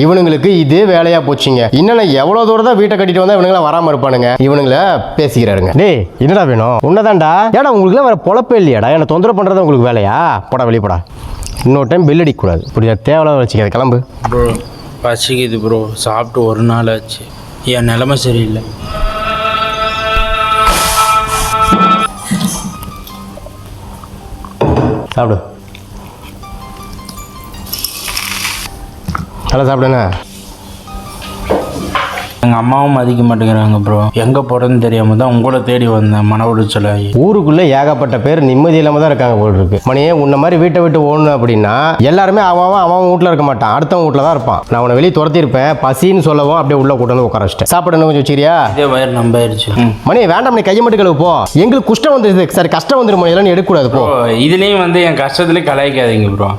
இவனுங்களுக்கு இதே வேலையா போச்சுங்க. இன்னும் எவ்வளவு தூரம் தான் வீட்டை கட்டிட்டு வந்தா இவனுங்களா வராம இருப்பானுங்க. இவனுங்கள பேசிக்கிறாருங்க. டேய் என்னடா வேணும்? உன்னதான்டா. ஏடா உங்களுக்கு வேற பொழப்பே இல்லையாடா? என்ன தொந்தரவு பண்றது உங்களுக்கு வேலையா? போடா வெளியே போடா. இன்னொரு டைம் பெல் அடிக்க கூடாது. புரியுதா? தேவையில்லாத வச்சுக்காது. கிளம்பு. ப்ரோ பசிக்குது ப்ரோ. சாப்பிட்டு ஒரு நாள் ஆச்சு. என் நிலைமை சரியில்லை. சாப்பிடு. நல்லா சாப்பிடுங்க. எங்கள் அம்மாவும் மதிக்க மாட்டேங்கிறாங்க ப்ரோ. எங்கே போகிறேன்னு தெரியாமல் தான் உங்களை தேடி வந்தேன். மன உளைச்சலாகி ஊருக்குள்ளே ஏகப்பட்ட பேர் நிம்மதி இல்லாமல் தான் இருக்காங்க போல் இருக்கு. மணியே உன்ன மாதிரி வீட்டை விட்டு ஓடணும் அப்படின்னா எல்லாருமே அவன் வீட்டில் இருக்க மாட்டான், அடுத்தவன் வீட்டில் தான் இருப்பான். நான் உன்னை வெளியே துரத்திருப்பேன். பசின்னு சொல்லவும் அப்படியே உள்ள கூட்டு வந்து உட்கார வச்சிட்டேன். சாப்பிடணும் கொஞ்சம் வச்சுக்கிறியா? இதே வயிறு நம்பாயிருச்சு. மணி வேண்டாம், நீ கையை மட்டும் கழுவு போ. எங்களுக்கு குஷ்டம் வந்துருது. சரி கஷ்டம் வந்துடும், எல்லாம் எடுக்கக்கூடாது போ. இதுலேயும் வந்து என் கஷ்டத்துலேயே கலாய்க்காதீங்க ப்ரோ.